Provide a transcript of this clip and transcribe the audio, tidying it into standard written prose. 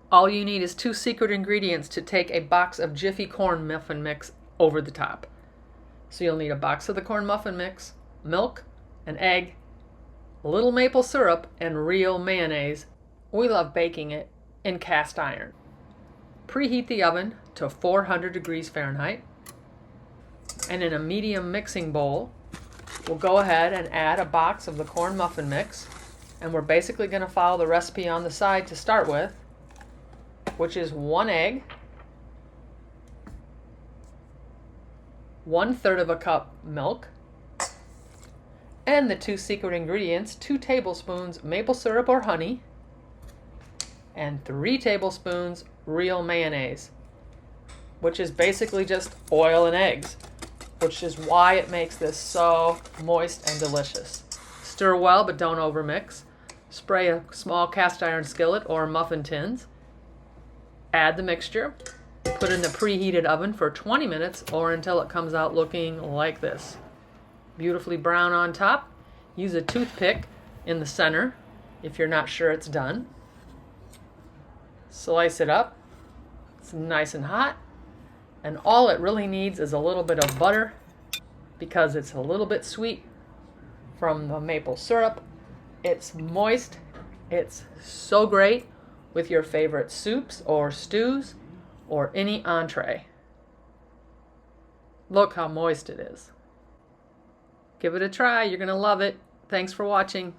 All you need is 2 secret ingredients to take a box of Jiffy corn muffin mix over the top. So you'll need a box of the corn muffin mix, milk, an egg, a little maple syrup, and real mayonnaise. We love baking it in cast iron. Preheat the oven to 400 degrees Fahrenheit. And in a medium mixing bowl, we'll go ahead and add a box of the corn muffin mix. And we're basically going to follow the recipe on the side to start with, which is 1 egg, 1/3 of a cup milk, and the 2 secret ingredients, 2 tablespoons maple syrup or honey, and 3 tablespoons real mayonnaise, which is basically just oil and eggs, which is why it makes this so moist and delicious. Stir well, but don't overmix. Spray a small cast iron skillet or muffin tins. Add the mixture. Put in the preheated oven for 20 minutes or until it comes out looking like this. Beautifully brown on top. Use a toothpick in the center if you're not sure it's done. Slice it up. It's nice and hot. And all it really needs is a little bit of butter because it's a little bit sweet from the maple syrup. It's moist. It's so great with your favorite soups or stews or any entree. Look how moist it is. Give it a try. You're going to love it. Thanks for watching.